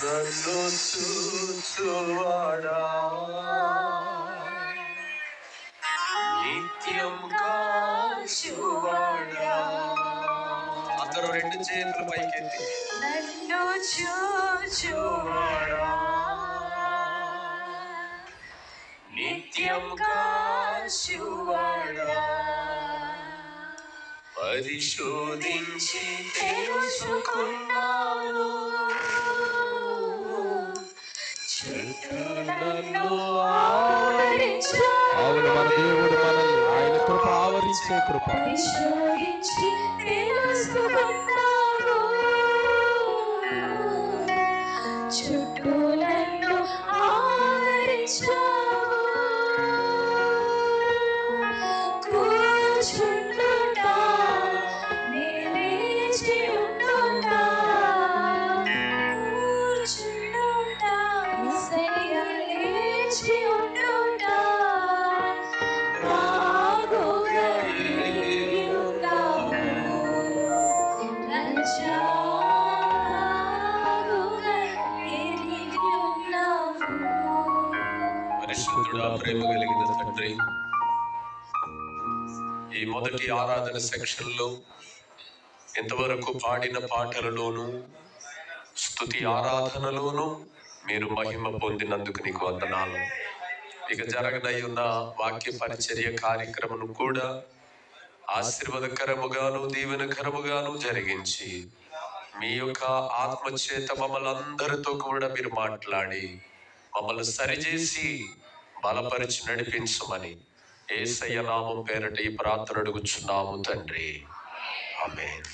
నన్ను చూచువాడా నిత్యం కాచువాడా. అందరూ రెండు చేతులు పైకెత్తి నన్ను చూచువాడా నిత్యం కాచువాడా పరిశోధించి తెలుసుకున్నాను అవును మన దేవుడు మనల్ని ఆయన కృప ఆవరించే కృప పరిశోధించి తెలుసుకున్నాను చుట్టూ నన్ను ఆవరించావు కూర్చుంటున్నా నిలిచి ఉంటున్నా కూర్చుంటున్నా పరిశుద్ధుడా, ప్రేమ కలిగిన తండ్రి, ఈ మొదటి ఆరాధన సెక్షన్ లో ఇంతవరకు పాడిన పాటలలోను స్తుతి ఆరాధనలోను మీరు మహిమ పొందినందుకు నీకు వందనాలు. ఇక జరగనై ఉన్న వాక్య పరిచర్య కార్యక్రమం కూడా ఆశీర్వాదకరముగాను దీవెనకరముగాను జరిగించి మీ యొక్క ఆత్మచేత మమ్మల్ని అందరితో కూడా మీరు మాట్లాడి మమ్మల్ని సరిచేసి బలపరిచి నడిపించమని యేసయ్య నామం పేరట ఈ ప్రార్థన అడుగుచున్నాము తండ్రి. ఆమేన్.